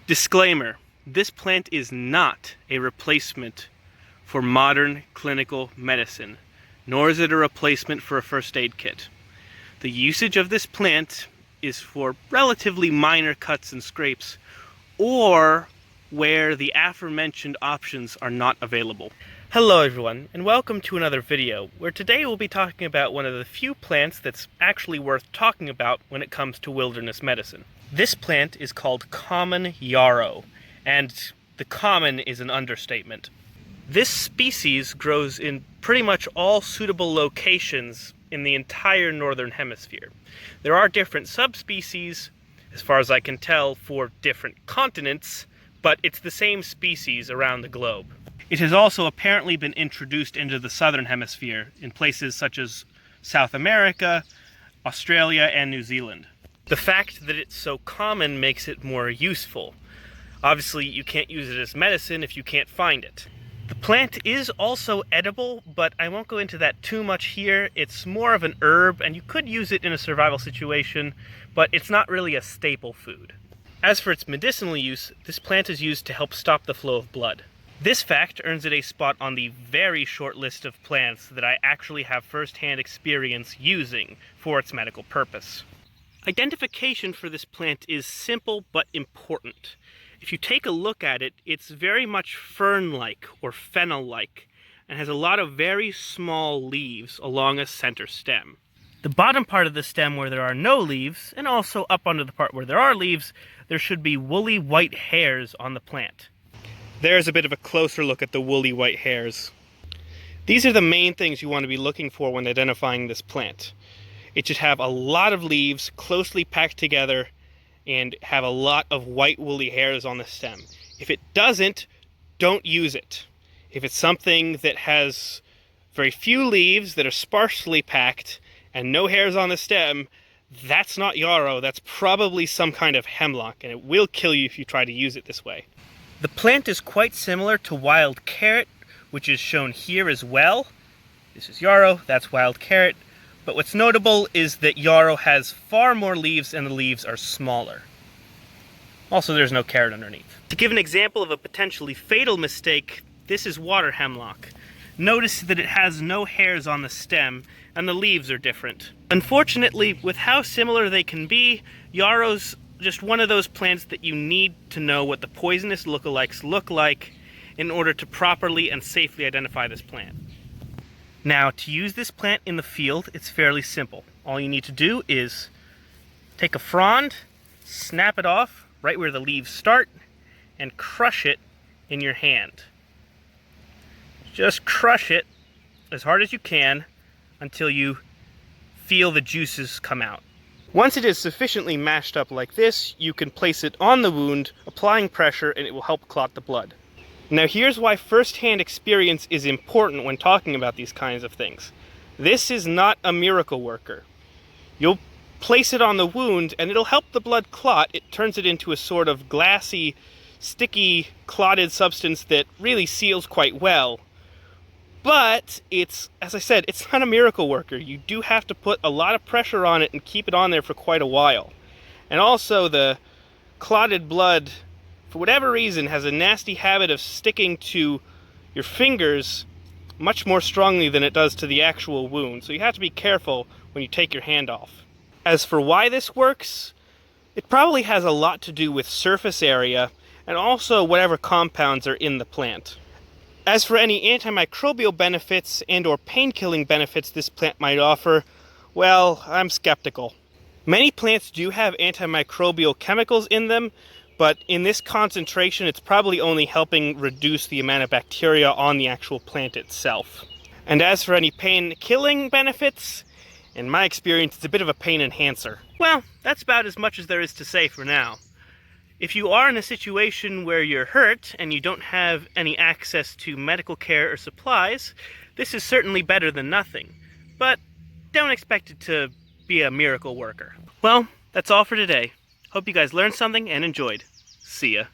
Disclaimer: this plant is not a replacement for modern clinical medicine, nor is it a replacement for a first aid kit. The usage of this plant is for relatively minor cuts and scrapes, or where the aforementioned options are not available. Hello everyone, and welcome to another video, where today we'll be talking about one of the few plants that's actually worth talking about when it comes to wilderness medicine. This plant is called common yarrow, and the common is an understatement. This species grows in pretty much all suitable locations in the entire northern hemisphere. There are different subspecies, as far as I can tell, for different continents, but it's the same species around the globe. It has also apparently been introduced into the southern hemisphere in places such as South America, Australia, and New Zealand. The fact that it's so common makes it more useful. Obviously, you can't use it as medicine if you can't find it. The plant is also edible, but I won't go into that too much here. It's more of an herb, and you could use it in a survival situation, but it's not really a staple food. As for its medicinal use, this plant is used to help stop the flow of blood. This fact earns it a spot on the very short list of plants that I actually have first-hand experience using for its medical purpose. Identification for this plant is simple but important. If you take a look at it, it's very much fern-like or fennel-like and has a lot of very small leaves along a center stem. The bottom part of the stem where there are no leaves, and also up onto the part where there are leaves, there should be woolly white hairs on the plant. There's a bit of a closer look at the woolly white hairs. These are the main things you want to be looking for when identifying this plant. It should have a lot of leaves closely packed together and have a lot of white woolly hairs on the stem. If it doesn't, don't use it. If it's something that has very few leaves that are sparsely packed and no hairs on the stem, that's not yarrow. That's probably some kind of hemlock, and it will kill you if you try to use it this way. The plant is quite similar to wild carrot, which is shown here as well. This is yarrow, that's wild carrot. But what's notable is that yarrow has far more leaves and the leaves are smaller. Also, there's no carrot underneath. To give an example of a potentially fatal mistake, this is water hemlock. Notice that it has no hairs on the stem and the leaves are different. Unfortunately, with how similar they can be, yarrow's just one of those plants that you need to know what the poisonous lookalikes look like in order to properly and safely identify this plant. Now, to use this plant in the field, it's fairly simple. All you need to do is take a frond, snap it off right where the leaves start, and crush it in your hand. Just crush it as hard as you can until you feel the juices come out. Once it is sufficiently mashed up like this, you can place it on the wound, applying pressure, and it will help clot the blood. Now here's why first-hand experience is important when talking about these kinds of things. This is not a miracle worker. You'll place it on the wound and it'll help the blood clot. It turns it into a sort of glassy, sticky, clotted substance that really seals quite well. But it's, as I said, it's not a miracle worker. You do have to put a lot of pressure on it and keep it on there for quite a while. And also the clotted blood, for whatever reason, has a nasty habit of sticking to your fingers much more strongly than it does to the actual wound. So you have to be careful when you take your hand off. As for why this works, it probably has a lot to do with surface area and also whatever compounds are in the plant. As for any antimicrobial benefits and or pain-killing benefits this plant might offer, well, I'm skeptical. Many plants do have antimicrobial chemicals in them, but in this concentration, it's probably only helping reduce the amount of bacteria on the actual plant itself. And as for any pain-killing benefits, in my experience, it's a bit of a pain enhancer. Well, that's about as much as there is to say for now. If you are in a situation where you're hurt and you don't have any access to medical care or supplies, this is certainly better than nothing. But don't expect it to be a miracle worker. Well, that's all for today. Hope you guys learned something and enjoyed. See ya.